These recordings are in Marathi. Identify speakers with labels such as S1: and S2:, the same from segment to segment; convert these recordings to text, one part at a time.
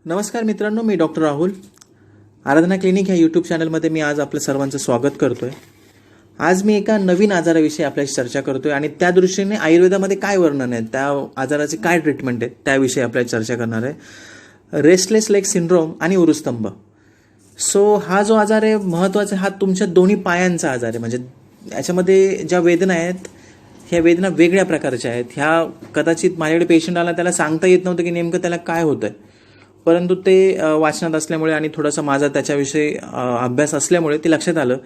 S1: नमस्कार मित्रांनो, मी डॉक्टर राहुल. आराधना क्लिनिक ह्या यूट्यूब चॅनलमध्ये मी आज आपलं सर्वांचं स्वागत करतोय. आज मी एका नवीन आजाराविषयी आपल्याशी चर्चा करतोय आणि त्या दृष्टीने आयुर्वेदामध्ये काय वर्णन आहे, त्या आजाराची काय ट्रीटमेंट आहे त्याविषयी आपल्याला चर्चा करणार आहे. रेस्टलेस लेग सिंड्रोम आणि उरुस्तंभ. हा जो आजार आहे महत्त्वाचा, हा तुमच्या दोन्ही पायांचा आजार आहे. म्हणजे याच्यामध्ये ज्या वेदना आहेत ह्या वेदना वेगळ्या प्रकारच्या आहेत. ह्या कदाचित माझ्याकडे पेशंट आला, त्याला सांगता येत नव्हतं की नेमकं त्याला काय होतं आहे, परंतु ते वाचनात असल्यामुळे आणि थोडासा माझा त्याच्याविषयी अभ्यास असल्यामुळे ते लक्षात आलं.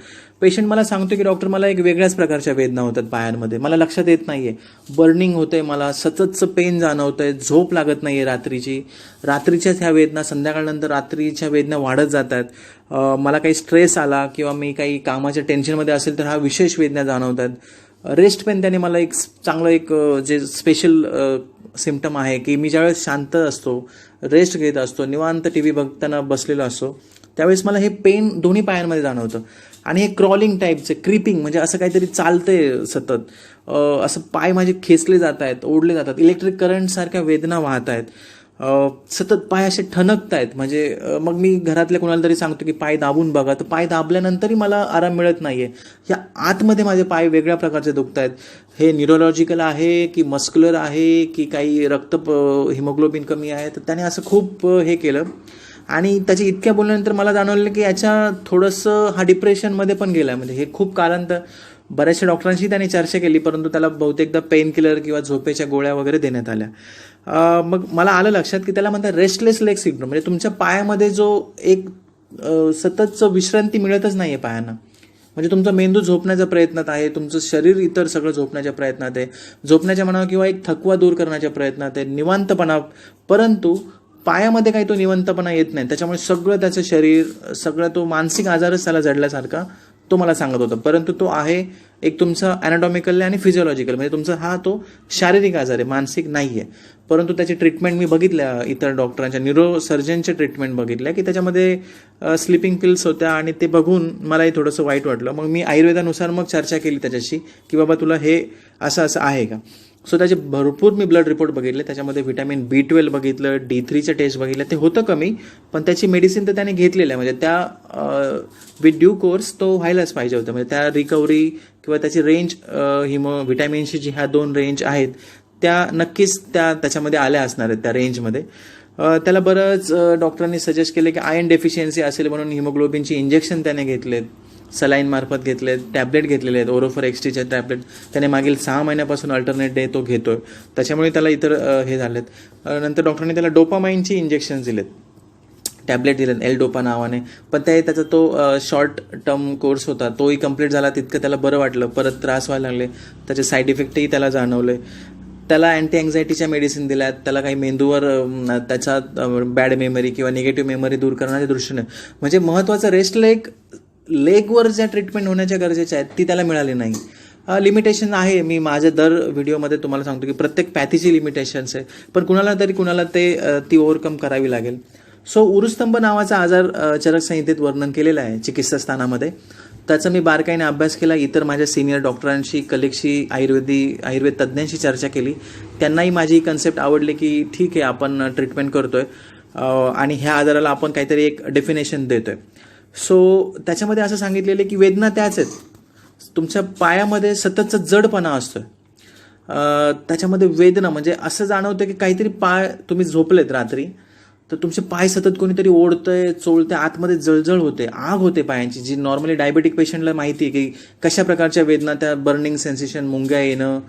S1: पेशंट मला सांगतो की डॉक्टर, मला एक वेगळ्याच प्रकारच्या वेदना होतात पायांमध्ये, मला लक्षात येत नाही आहे, बर्निंग होतं आहे, मला सततचं पेन जाणवतं आहे, झोप लागत नाही आहे रात्रीच्याच ह्या वेदना, संध्याकाळनंतर रात्रीच्या वेदना वाढत जात आहेत. मला काही स्ट्रेस आला किंवा मी काही कामाच्या टेन्शनमध्ये असेल तर हा विशेष वेदना जाणवतात. रेस्ट पेन, त्याने मला एक चांगलं जे स्पेशल सिम्पटम आहे की मी ज्यावेळेस शांत असतो, रेस्ट घेत असतो, निवांत टी व्ही बघताना बसलेलो असतो, त्यावेळेस मला हे पेन दोन्ही पायांमध्ये जाणवतं. आणि हे क्रॉलिंग टाईपचे, क्रिपिंग, म्हणजे असं काहीतरी चालतंय सतत, असं पाय माझे खेचले जात आहेत, ओढले जातात, इलेक्ट्रिक करंटसारख्या वेदना वाहत आहेत, सतत पाय असे ठणकत आहेत. म्हणजे मग मी घरातल्या कोणाला तरी सांगतो की पाय दाबून बघा, तर पाय दाबल्यानंतरही मला आराम मिळत नाही आहे. या आतमध्ये माझे पाय वेगळ्या प्रकारचे दुखत आहेत. हे न्यूरोलॉजिकल आहे की मस्क्युलर आहे की काही हिमोग्लोबिन कमी आहे, तर त्याने असं खूप हे केलं. आणि त्याच्या इतक्या बोलल्यानंतर मला जाणवलं की याच्या थोडंसं हा डिप्रेशनमध्ये पण गेला. म्हणजे हे खूप कारण, तर बऱ्याचशा डॉक्टरांशी त्याने चर्चा केली, परंतु त्याला बहुतेकदा पेन किलर किंवा झोपेच्या गोळ्या वगैरे देण्यात आल्या. मग मला आलं लक्षात की त्याला म्हणतात रेस्टलेस लेग सिंड्रोम. म्हणजे तुमच्या पायामध्ये जो एक सततचं विश्रांती मिळतच नाही आहे पायांना. म्हणजे तुमचा मेंदू झोपण्याच्या प्रयत्नात आहे, तुमचं शरीर इतर सगळं झोपण्याच्या प्रयत्नात आहे, झोपण्याच्या म्हणावं किंवा एक थकवा दूर करण्याच्या प्रयत्नात आहे, निवांतपणा, परंतु पायामध्ये काही तो निवांतपणा येत नाही. त्याच्यामुळे सगळं त्याचं शरीर, सगळं तो मानसिक आजारच त्याला जडल्यासारखा तो मला सांगत होता. परंतु तो आहे एक तुमचा ॲनाटॉमिकल आणि फिजिओलॉजिकल, म्हणजे तुमचा हा तो शारीरिक आजार आहे, मानसिक नाही आहे. परंतु त्याची ट्रीटमेंट मी बघितल्या, इतर डॉक्टरांच्या, न्यूरोसर्जनच्या ट्रीटमेंट बघितल्या की त्याच्यामध्ये स्लिपिंग पिल्स होत्या, आणि ते बघून मलाही थोडंसं वाईट वाटलं. मग मी आयुर्वेदानुसार मग चर्चा केली त्याच्याशी की बाबा तुला हे असं आहे का. त्याचे भरपूर मी ब्लड रिपोर्ट बघितले, त्याच्यामध्ये व्हिटॅमिन B12 बघितलं, D3चे टेस्ट बघितले, ते होतं कमी, पण त्याची मेडिसिन तर त्याने घेतलेलं आहे. म्हणजे त्या विथ ड्यू कोर्स तो व्हायलाच पाहिजे होतं. म्हणजे त्या रिकव्हरी किंवा त्याची रेंज, व्हिटॅमिनची जी ह्या 2 रेंज आहेत त्या नक्कीच त्याच्यामध्ये आल्या असणार आहेत, त्या रेंजमध्ये. त्याला बरंच डॉक्टरांनी सजेस्ट केले की आयर्न डेफिशियन्सी असेल म्हणून हिमोग्लोबिनची इंजेक्शन त्याने घेतलेत, सलाईन मार्फत घेतलेत, टॅबलेट घेतलेले आहेत, ओरोफर XTचे टॅबलेट त्याने मागील 6 महिन्यापासून अल्टरनेट डे तो घेतोय. त्याच्यामुळे त्याला इतर हे झालेत. नंतर डॉक्टरांनी त्याला डोपामाइनची इंजेक्शन दिलेत, टॅबलेट दिलेत L-डोपा नावाने, पण त्याचा तो शॉर्ट टर्म कोर्स होता, तोही कंप्लीट झाला. तितकं त्याला बरं वाटलं, परत त्रास व्हायला लागले, त्याचे साईड इफेक्टही त्याला जाणवले. त्याला अँटी अँझायटीच्या मेडिसिन दिल्यात, त्याला काही मेंदूवर त्याचा बॅड मेमरी किंवा निगेटिव्ह मेमरी दूर करण्याच्या दृष्टीने, म्हणजे महत्त्वाचं रेस्ट लेगवर ज्या ट्रीटमेंट होण्याच्या गरजेच्या आहेत ती त्याला मिळाली नाही. लिमिटेशन आहे, मी माझ्या दर व्हिडिओमध्ये तुम्हाला सांगतो की प्रत्येक पॅथीची लिमिटेशन्स आहे, पण कुणाला ती ओव्हरकम करावी लागेल. उरुस्तंभ नावाचा आजार चरकसंहितेत वर्णन केलेलं आहे चिकित्सास्थानामध्ये. त्याचा मी बारकाईने अभ्यास केला, इतर माझ्या सिनियर डॉक्टरांशी, कलिगशी, आयुर्वेद तज्ज्ञांशी चर्चा केली. त्यांनाही माझी कन्सेप्ट आवडली की ठीक आहे, आपण ट्रीटमेंट करतोय आणि ह्या आजाराला आपण काहीतरी एक डेफिनेशन देतोय. त्याच्यामध्ये असं सांगितलेलं की वेदना त्याच आहेत, तुमच्या पायामध्ये सततचा जडपणा असतोय. त्याच्यामध्ये वेदना म्हणजे असं जाणवतं की काहीतरी पाय, तुम्ही झोपलेत रात्री तर तुमचे पाय सतत कोणीतरी ओढतंय, चोळतंय, आतमध्ये जळजळ होते, आग होते पायांची, जी नॉर्मली डायबेटिक पेशंटला माहिती आहे की कशा प्रकारच्या वेदना, त्या बर्निंग सेन्सेशन, मुंग्या येणं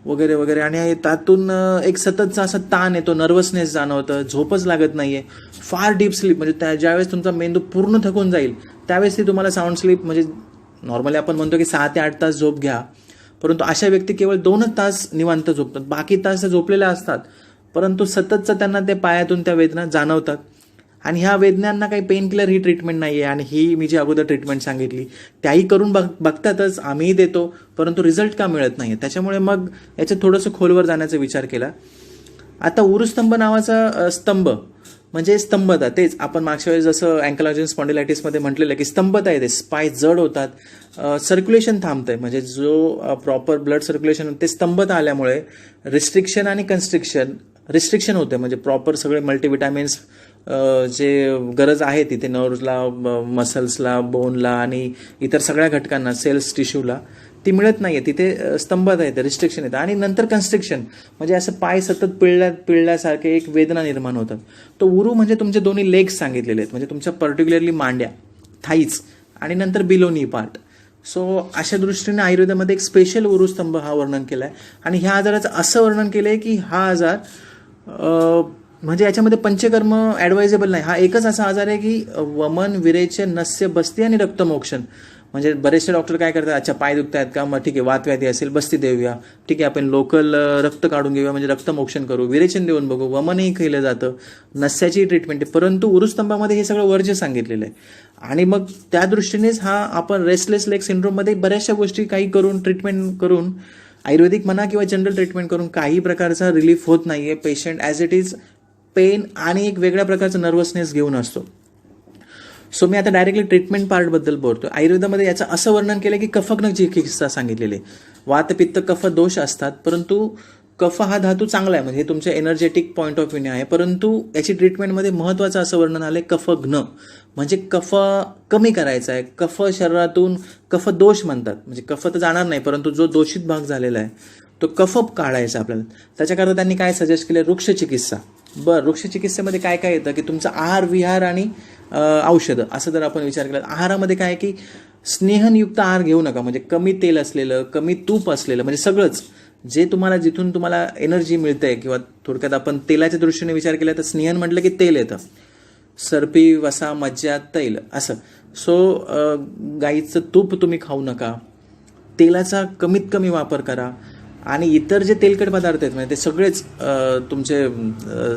S1: वगैरे वगैरे. आणि त्यातून एक सततचा असा ताण येतो, नर्वसनेस जाणवतं, झोपच लागत नाही आहे, फार डीप स्लीप, म्हणजे ज्यावेळेस तुमचा मेंदू पूर्ण थकून जाईल त्यावेळेस ती तुम्हाला साऊंड स्लीप, म्हणजे नॉर्मली आपण म्हणतो की 6 ते 8 तास झोप घ्या, परंतु अशा व्यक्ती केवळ 2च तास निवांत झोपतात, बाकी तास झोपलेल्या असतात, परंतु सततचं त्यांना ते पायातून त्या वेदना जाणवतात. आणि ह्या वेदनांना काही पेन किलर ही ट्रीटमेंट नाही आहे. आणि ही मी जी अगोदर ट्रीटमेंट सांगितली त्याही करून बघतातच, आम्हीही देतो, परंतु रिझल्ट का मिळत नाही. त्याच्यामुळे मग याच्यात थोडंसं खोलवर जाण्याचा विचार केला. आता उरुस्तंभ नावाचा स्तंभ म्हणजे स्तंभता, तेच आपण मागच्या वेळेस जसं अँकलॉजिन स्पॉन्डिलायटिसमध्ये म्हटलेलं की स्तंभता येते, पाय जड होतात, सर्क्युलेशन थांबतंय, म्हणजे जो प्रॉपर ब्लड सर्क्युलेशन ते स्तंभता आल्यामुळे रिस्ट्रिक्शन आणि कन्स्ट्रिक्शन, रिस्ट्रिक्शन होते, म्हणजे प्रॉपर सगळे मल्टीविटॅमिन्स जे गरज आहे तिथे नर्व्हला, मसल्सला, बोनला आणि इतर सगळ्या घटकांना, सेल्स, टिश्यूला ती मिळत नाहीये. तिथे स्तंभता येते, रिस्ट्रिक्शन येतं आणि नंतर कन्स्ट्रिक्शन म्हणजे असं पाय सतत पिळल्यासारखे एक वेदना निर्माण होतात. तो उरू म्हणजे तुमचे दोन्ही लेग्स सांगितलेले आहेत, म्हणजे तुमच्या पर्टिक्युलरली मांड्या, थाईज आणि नंतर बिलो नी पार्ट. सो अशा दृष्टीने आयुर्वेदामध्ये एक स्पेशल उरुस्तंभ हा वर्णन केला आहे. आणि ह्या आजाराचं असं वर्णन केलं आहे की हा आजार म्हणजे याच्यामध्ये पंचकर्म ॲडवायजेबल नाही. हा एकच असा आजार आहे की वमन, विरेचन, नस्य, बस्ती आणि रक्तमोक्षण. म्हणजे बरेचसे डॉक्टर काय करतात, अच्छा पाय दुखत आहेत का, मग ठीक आहे वातव्याधी असेल, बस्ती देऊया, ठीक आहे आपण लोकल रक्त काढून घेऊया म्हणजे रक्तमोक्षण करू, विरेचन देऊन बघू, वमनही केलं जातं, नस्याची ट्रीटमेंट आहे. परंतु उरुस्तंभामध्ये हे सगळं वर्ज्य सांगितलेलं आहे. आणि मग त्या दृष्टीनेच हा आपण रेस्टलेस लेग सिंड्रोममध्ये बऱ्याचशा गोष्टी काही करून ट्रीटमेंट करून, आयुर्वेदिक म्हणा किंवा जनरल ट्रीटमेंट करून काही प्रकारचा रिलीफ होत नाहीये. Patient as it is pain आणि एक वेगळ्या प्रकारचा नर्वसनेस घेऊन असतो. सो मी आता डायरेक्टली ट्रीटमेंट पार्टबद्दल बोलतो. आयुर्वेदामध्ये याचं असं वर्णन केलं की कफग्न चिकित्सा सांगितलेली आहे. वात, पित्त, कफ दोष असतात, परंतु कफ हा धातू चांगला आहे, म्हणजे हे तुमच्या एनर्जेटिक पॉईंट ऑफ व्ह्यूने आहे. परंतु याची ट्रीटमेंटमध्ये महत्त्वाचं असं वर्णन आलं आहे कफघ्न, म्हणजे कफ कमी करायचा आहे. कफ शरीरातून, कफ दोष म्हणतात, म्हणजे कफ तर जाणार नाही, परंतु जो दोषित भाग झालेला आहे तो कफ काढायचा आपल्याला. त्याच्याकरता त्यांनी काय सजेस्ट केलं, वृक्ष चिकित्सा. बरं, वृक्ष चिकित्सेमध्ये काय काय येतं की तुमचा आहार, विहार आणि औषधं असं जर आपण विचार केला. आहारामध्ये काय आहे की स्नेहनयुक्त आहार घेऊ नका, म्हणजे कमी तेल असलेलं, कमी तूप असलेलं, म्हणजे सगळंच जे तुम्हाला जिथून तुम्हाला एनर्जी मिळते. किंवा थोडक्यात आपण तेलाच्या दृष्टीने विचार केला तर स्नेहन म्हटलं की तेल येतं, सर्पी, वसा, मज्जा, तैल असं. सो गाईचं तूप तुम्ही खाऊ नका, तेलाचा कमीत कमी वापर करा. आणि इतर जे तेलकट पदार्थ आहेत म्हणजे ते सगळेच तुमचे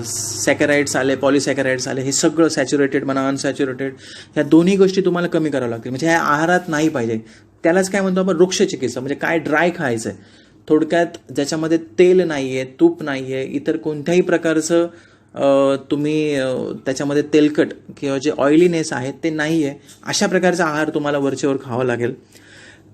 S1: सॅकराइड्स आले, पॉलिसॅकराइड्स आले, हे सगळं सॅच्युरेटेड म्हणा, अनसॅच्युरेटेड, ह्या दोन्ही गोष्टी तुम्हाला कमी कराव्या लागतील. म्हणजे ह्या आहारात नाही पाहिजे. त्यालाच काय म्हणतो आपण वृक्ष चिकित्सा, म्हणजे काय ड्राय खायचं आहे थोडक्यात, ज्याच्यामध्ये तेल नाही आहे, तूप नाही आहे, इतर कोणत्याही प्रकारचं तुम्ही त्याच्यामध्ये तेलकट किंवा जे ऑइलीनेस आहे ते नाही आहे, अशा प्रकारचा आहार तुम्हाला वरचेवर खावा लागेल.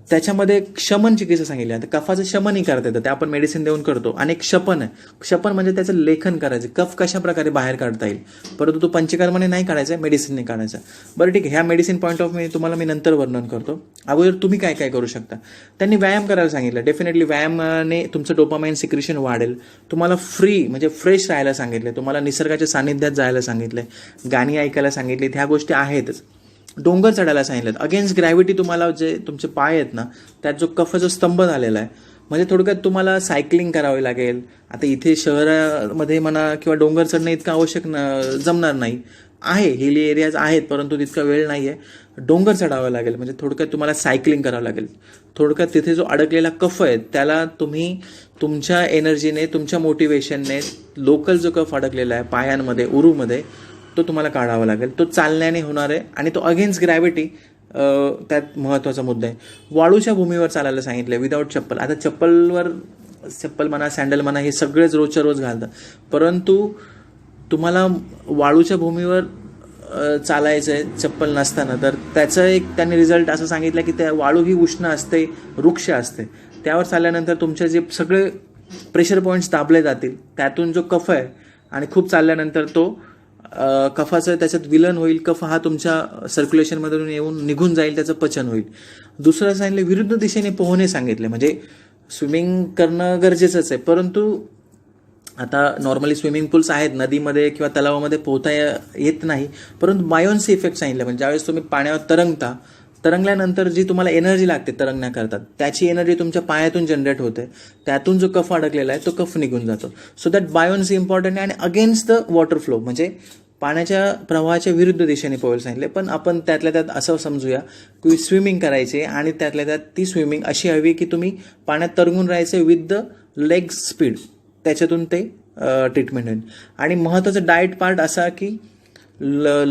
S1: त्याच्यामध्ये शमन चिकित्सा सांगितली. आता कफाचं शमनही करता येतं, ते आपण मेडिसिन देऊन करतो. आणि एक क्षपन आहे. क्षपन म्हणजे त्याचं लेखन करायचं, कफ कशा प्रकारे बाहेर काढता येईल, परंतु तो पंचकर्माने नाही काढायचा, मेडिसिनने काढायचा. बरं ठीक आहे, ह्या मेडिसिन पॉईंट ऑफ व्ह्यू तुम्हाला मी नंतर वर्णन करतो. अगोदर तुम्ही काय काय करू शकता. त्यांनी व्यायाम करायला सांगितलं. डेफिनेटली व्यायामाने तुमचं डोपामाइन सिक्रेशन वाढेल. तुम्हाला फ्री म्हणजे फ्रेश राहायला सांगितले, तुम्हाला निसर्गाच्या सानिध्यात जायला सांगितले, गाणी ऐकायला सांगितली, ह्या गोष्टी आहेतच. डोंगर चढायला सांगितलं, अगेन्स्ट ग्रॅव्हिटी. तुम्हाला जे तुमचे पाय आहेत ना, त्यात जो कफ जो स्तंभ झालेला आहे, म्हणजे थोडक्यात तुम्हाला सायकलिंग करावी लागेल. आता इथे शहरामध्ये म्हणा किंवा डोंगर चढणं इतकं आवश्यक जमणार नाही आहे, हिली एरियाज आहेत, परंतु तितका वेळ नाही आहे. डोंगर चढावं लागेल, म्हणजे थोडक्यात तुम्हाला सायकलिंग करावं लागेल. थोडक्यात तिथे जो अडकलेला कफ आहे त्याला तुम्ही तुमच्या एनर्जीने, तुमच्या मोटिवेशनने, लोकल जो कफ अडकलेला आहे पायांमध्ये, उरूमध्ये, तो तुम्हाला काढावा लागेल. तो चालण्याने होणार आहे आणि तो अगेन्स्ट ग्रॅव्हिटी त्यात महत्त्वाचा मुद्दा आहे. वाळूच्या भूमीवर चालायला सांगितलं, विदाऊट चप्पल. आता चप्पल म्हणा, सँडल म्हणा, हे सगळेच रोजच्या रोज घालतात, परंतु तुम्हाला वाळूच्या भूमीवर चालायचं आहे चप्पल नसताना, तर त्याचं एक त्यांनी रिझल्ट असं सांगितलं की त्या वाळू ही उष्ण असते, वृक्ष असते, त्यावर चालल्यानंतर तुमचे जे सगळे प्रेशर पॉईंट्स दाबले जातील, त्यातून जो कफ आहे आणि खूप चालल्यानंतर तो कफाचं त्याच्यात विलन होईल. कफ हा तुमच्या सर्क्युलेशनमधून येऊन निघून जाईल, त्याचं पचन होईल. दुसरं सांगितलं विरुद्ध दिशेने पोहणे सांगितले, म्हणजे स्विमिंग करणं गरजेचंच आहे, परंतु आता नॉर्मली स्विमिंग पूल्स आहेत, नदीमध्ये किंवा तलावामध्ये पोहता येत नाही, परंतु बायोन्सी इफेक्ट सांगितलं, म्हणजे ज्यावेळेस तुम्ही पाण्यावर तरंगल्यानंतर जी तुम्हाला एनर्जी लागते तरंगण्याकरता, त्याची एनर्जी तुमच्या पायातून जनरेट होते, त्यातून जो कफ अडकलेला आहे तो कफ निघून जातो. सो दॅट बायोन्सी इम्पॉर्टंट आहे. आणि अगेन्स्ट द वॉटर फ्लो, म्हणजे पाण्याच्या प्रवाहाच्या विरुद्ध दिशेने पोहायला सांगितले. पण आपण त्यातल्या त्यात असं समजूया की स्विमिंग करायचे आणि त्यातल्या त्यात ती स्विमिंग अशी हवी की तुम्ही पाण्यात तरंगून राहायचे विथ द लेग स्पीड, त्याच्यातून ते ट्रीटमेंट होईल. आणि महत्त्वाचं डाएट पार्ट असा की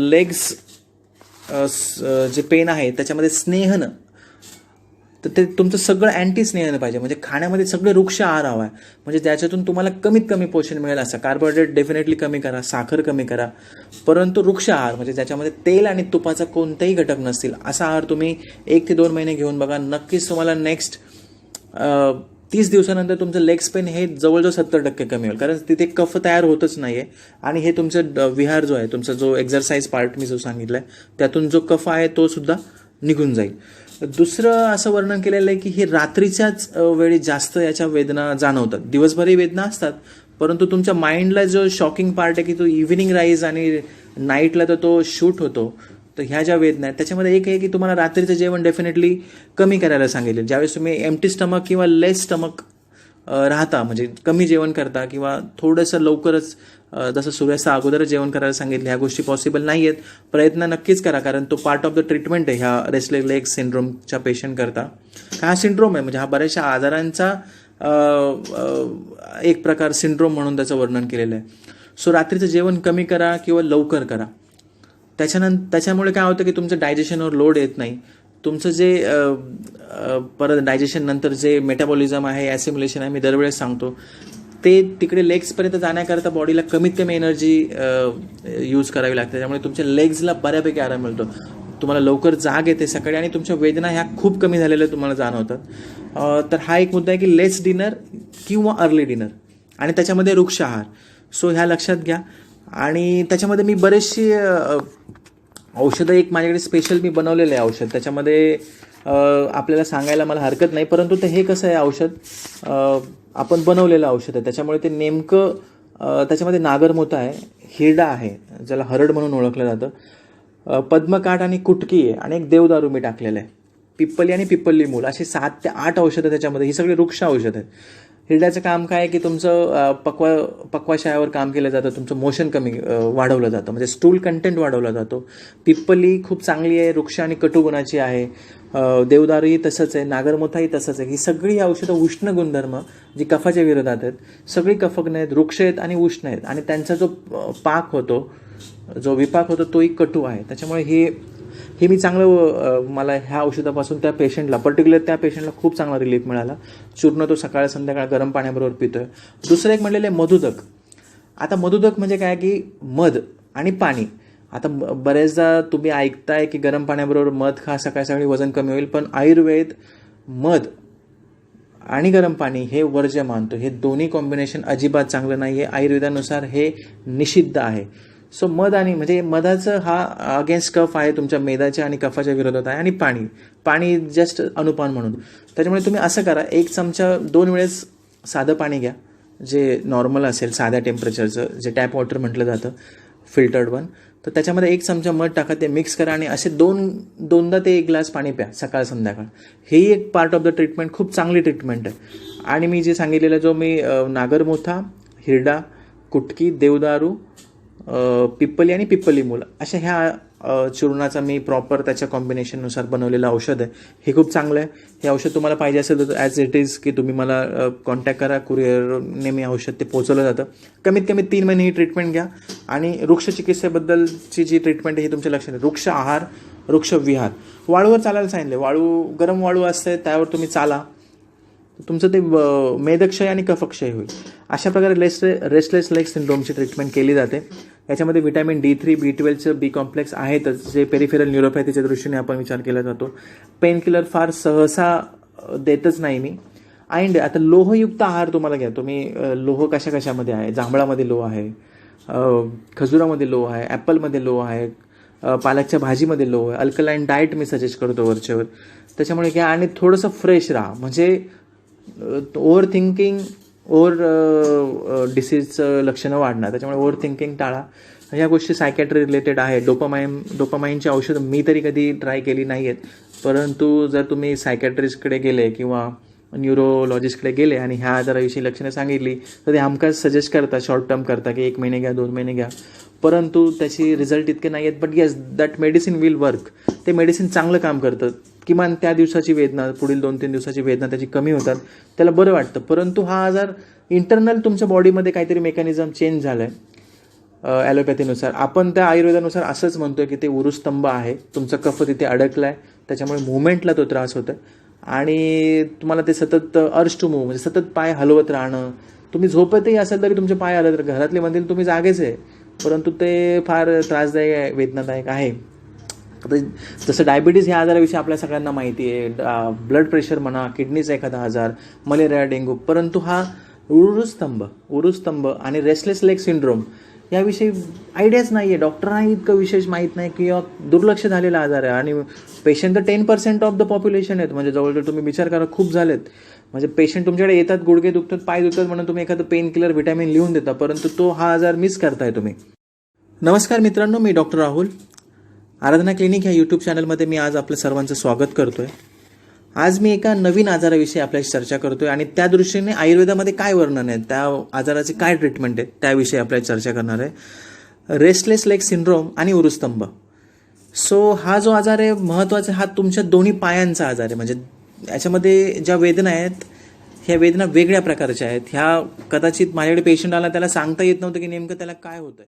S1: लेग्स जे पेन आहे त्याच्यामध्ये स्नेहन, तर ते तुमचं सगळं अँटी स्नेहन पाहिजे, म्हणजे खाण्यामध्ये सगळे वृक्ष आहार हवा आहे, म्हणजे त्याच्यातून तुम्हाला कमीत कमी पोषण मिळेल असं. कार्बोहायड्रेट डेफिनेटली कमी करा, साखर कमी करा, परंतु वृक्ष आहार म्हणजे ज्याच्यामध्ये तेल आणि तुपाचा कोणताही घटक नसतील असा आहार तुम्ही 1 ते 2 महिने घेऊन बघा. नक्कीच तुम्हाला नेक्स्ट 30 दिवसानंतर तुमचं लेग्स पेन हे जवळजवळ 70% कमी होईल, कारण तिथे कफ तयार होतच नाही आहे. आणि हे तुमचं विहार जो आहे, तुमचा जो एक्झरसाइज पार्ट मी जो सांगितला आहे, त्यातून जो कफ आहे तो सुद्धा निघून जाईल. दुसरं असं वर्णन केलेलं आहे की हे रात्रीच्याच वेळी जास्त याच्या वेदना जाणवतात. दिवसभरही वेदना असतात, परंतु तुमच्या माइंडला जो शॉकिंग पार्ट आहे की तो इव्हिनिंग राईज आणि नाईटला तर तो शूट होतो. तर ह्या ज्या वेदना आहेत त्याच्यामध्ये एक आहे की तुम्हाला रात्रीचं जेवण डेफिनेटली कमी करायला सांगितलं. ज्यावेळेस तुम्ही एम्प्टी स्टमक किंवा लेस स्टमक राहता, म्हणजे कमी जेवण करता किंवा थोडंसं लवकरच जसं सूर्यास्ता अगोदरच जेवण करायला सांगितलं, ह्या गोष्टी पॉसिबल नाही आहेत. प्रयत्न नक्कीच करा, कारण तो पार्ट ऑफ द ट्रीटमेंट आहे ह्या रेस्टलेस लेग सिंड्रोमच्या पेशंट करता. हा सिंड्रोम आहे, म्हणजे हा बऱ्याचशा आजारांचा एक प्रकार सिंड्रोम म्हणून त्याचं वर्णन केलेलं आहे. सो रात्रीचं जेवण कमी करा किंवा लवकर करा. त्याच्यामुळे काय होतं की तुमचं डायजेशनवर लोड येत नाही. तुमचं जे परत डायजेशन नंतर जे मेटाबॉलिझम आहे, ॲसिम्युलेशन आहे, मी दरवेळेस सांगतो, ते तिकडे लेग्सपर्यंत जाण्याकरता बॉडीला कमीत कमी एनर्जी यूज करावी लागते. त्यामुळे तुमच्या लेग्सला बऱ्यापैकी आराम मिळतो. तुम्हाला लवकर जाग येते सकाळी आणि तुमच्या वेदना ह्या खूप कमी झालेल्या तुम्हाला जाणवतात. तर हा एक मुद्दा आहे की लेस डिनर किंवा अर्ली डिनर आणि त्याच्यामध्ये वृक्ष आहार. सो ह्या लक्षात घ्या. आणि त्याच्यामध्ये मी बरेचशी औषधं, एक माझ्याकडे स्पेशल मी बनवलेलं आहे औषध, त्याच्यामध्ये आपल्याला सांगायला मला हरकत नाही, परंतु ते हे कसं आहे औषध आपण बनवलेलं औषध आहे. त्याच्यामुळे ते नेमकं त्याच्यामध्ये नागरमोथा आहे, हिरडा आहे ज्याला हरड म्हणून ओळखलं जातं, पद्मकाठ आणि कुटकी आहे, आणि एक देवदारू मी टाकलेलं आहे, पिप्पली आणि पिप्पली मूल, असे 7 ते 8 औषधं त्याच्यामध्ये. ही सगळी वृक्ष औषध आहेत. हिरड्याचं काम काय आहे की तुमचं पक्वाशयावर काम केलं जातं, तुमचं मोशन कमी वाढवलं जातं, म्हणजे स्टूल कंटेंट वाढवला जातो. पिप्पली खूप चांगली आहे, वृक्ष आणि कटुगुणाची आहे. देवदारूही तसंच आहे, नागरमोथाही तसंच आहे. ही सगळी औषधं उष्ण गुणधर्म जी कफाच्या विरोधात आहेत, सगळी कफग्न आहेत, वृक्ष आहेत आणि उष्ण आहेत, आणि त्यांचा जो पाक होतो, जो विपाक होतो तोही कटू आहे. त्याच्यामुळे हे मी चांगलं, मला ह्या औषधापासून त्या पेशंटला, पर्टिक्युलर त्या पेशंटला खूप चांगला रिलीफ मिळाला. चूर्ण तो सकाळ संध्याकाळ गरम पाण्याबरोबर पितोय. दुसरं एक म्हणलेलं आहे मधुदक. आता मधुदक म्हणजे काय की मध आणि पाणी. आता बरेचदा तुम्ही ऐकताय की गरम पाण्याबरोबर मध खा, सकाळी सकाळी वजन कमी होईल, पण आयुर्वेद मध आणि गरम पाणी हे वर्ज्य मानतो. हे दोन्ही कॉम्बिनेशन अजिबात चांगलं नाही आहे. आयुर्वेदानुसार हे निषिद्ध आहे. सो मध आणि, म्हणजे मधाचं हा अगेन्स्ट कफ आहे, तुमच्या मेदाच्या आणि कफाच्या विरोधात आहे. आणि पाणी जस्ट अनुपान म्हणून. त्याच्यामुळे तुम्ही असं करा, 1 चमचा 2 वेळेस साधं पाणी घ्या, जे नॉर्मल असेल, साध्या टेम्परेचरचं, जे टॅप वॉटर म्हटलं जातं, फिल्टर्ड वन. तर त्याच्यामध्ये 1 चमचा मध टाका, ते मिक्स करा आणि असे दोनदा ते 1 ग्लास पाणी प्या सकाळ संध्याकाळ. हेही एक पार्ट ऑफ द ट्रीटमेंट, खूप चांगली ट्रीटमेंट आहे. आणि मी जे सांगितलेलं, जो मी नागरमोथा, हिरडा, कुटकी, देवदारू, पिप्पली आणि पिप्पली मूल, अशा ह्या चूर्णाचा मी प्रॉपर त्याच्या कॉम्बिनेशननुसार बनवलेलं औषध आहे. हे खूप चांगलं आहे. हे औषध तुम्हाला पाहिजे असेल तर ॲज इट इज की तुम्ही मला कॉन्टॅक्ट करा, कुरिअरने मी औषध ते पोहोचवलं जातं. कमीत कमी 3 महिने ही ट्रीटमेंट घ्या. आणि वृक्ष चिकित्सेबद्दलची जी ट्रीटमेंट आहे ही तुमच्या लक्षात आहे. वृक्ष आहार, वृक्ष विहार. वाळूवर चालायला सांगितले. वाळू, गरम वाळू असते, त्यावर तुम्ही चाला, तुमचं ते मेदक्षय आणि कफक्षय होईल. अशा प्रकारे रेस्टलेस लेग सिंड्रोमची ट्रीटमेंट केली जाते. याच्यामध्ये विटॅमिन D3, B12चं बी कॉम्प्लेक्स आहेतच, जे पेरिफेरल न्यूरोपॅथीच्या दृष्टीने आपण विचार केला जातो. पेन किलर फार सहसा देतच नाही मी. आणि आता लोहयुक्त आहार तुम्हाला घ्या. तुम्ही लोह कशामध्ये आहे? जांभळामध्ये लोह आहे, खजुरामध्ये लोह आहे, ॲपलमध्ये लोह आहे, पालकच्या भाजीमध्ये लोह आहे. अल्कलाईन डाएट मी सजेस्ट करतो वरच्यावर. त्याच्यामुळे घ्या आणि थोडंसं फ्रेश राहा. म्हणजे ओव्हर थिंकिंग, डिसीजचं लक्षणं वाढणार. त्याच्यामुळे ओव्हर थिंकिंग टाळा. ह्या गोष्टी सायकॅट्री रिलेटेड आहे. डोपामाइनची औषधं मी तरी कधी ट्राय केली नाही आहेत, परंतु जर तुम्ही सायकॅट्रिस्टकडे गेले किंवा न्यूरोलॉजिस्टकडे गेले आणि ह्या आजाराविषयी लक्षणं सांगितली तर ते हमखास सजेस्ट करतात, शॉर्ट टर्म करता की 1 महिने घ्या, 2 महिने घ्या, परंतु त्याची रिझल्ट इतके नाही आहेत. But yes, that medicine will work. ते मेडिसिन चांगलं काम करतं. किमान त्या दिवसाची वेदना, पुढील 2-3 दिवसाची वेदना त्याची कमी होतात, त्याला बरं वाटतं. परंतु हा आजार इंटरनल तुमच्या बॉडीमध्ये काहीतरी मेकॅनिझम चेंज झालं आहे. ॲलोपॅथीनुसार आपण त्या आयुर्वेदानुसार असंच म्हणतोय की ते उरुस्तंभ आहे, तुमचा कफ तिथे अडकला आहे, त्याच्यामुळे मुवमेंटला तो त्रास होतो आणि तुम्हाला ते सतत अर्ज टू मूव्ह, म्हणजे सतत पाय हलवत राहणं. तुम्ही झोपतही असेल तरी तुमचे पाय हलत, घरातले म्हणतील तुम्ही जागेच आहे, परंतु ते फार त्रासदायक आहे, वेदनादायक आहे. आता जसं डायबिटीज ह्या आजाराविषयी आपल्या सगळ्यांना माहिती आहे, ब्लड प्रेशर म्हणा, किडनीचा एखादा आजार, मलेरिया, डेंग्यू, परंतु हा उरुस्तंभ आणि रेस्टलेस लेग सिंड्रोम याविषयी आयडियाच नाही आहे. डॉक्टरांनाही इतकं विशेष माहीत नाही किंवा दुर्लक्ष झालेला आजार आहे. आणि पेशंट तर 10% ऑफ द पॉप्युलेशन आहेत. म्हणजे जवळजवळ तुम्ही विचार करा, खूप झालेत. म्हणजे पेशंट तुमच्याकडे येतात, गुडघे दुखतात, पाय दुखतात म्हणून तुम्ही एखादं पेन किलर, व्हिटॅमिन लिहून देता, परंतु हा आजार मिस करताय तुम्ही. नमस्कार मित्रांनो, मी डॉक्टर राहुल. आराधना क्लिनिक ह्या यूट्यूब चॅनलमध्ये मी आज आपलं सर्वांचं स्वागत करतोय. आज मी एका नवीन आजाराविषयी आपल्याशी चर्चा करतोय आणि त्या दृष्टीने आयुर्वेदामध्ये काय वर्णन आहे, त्या आजाराची काय ट्रीटमेंट आहे, त्याविषयी आपल्याला चर्चा करणार आहे. रेस्टलेस लेग सिंड्रोम आणि उरुस्तंभ. हा जो आजार आहे महत्त्वाचा, हा तुमच्या दोन्ही पायांचा आजार आहे. म्हणजे याच्यामध्ये ज्या वेदना आहेत, ह्या वेदना वेगळ्या प्रकारच्या आहेत. ह्या कदाचित माझ्याकडे पेशंट आला, त्याला सांगता येत नव्हतं की नेमकं त्याला काय होतं.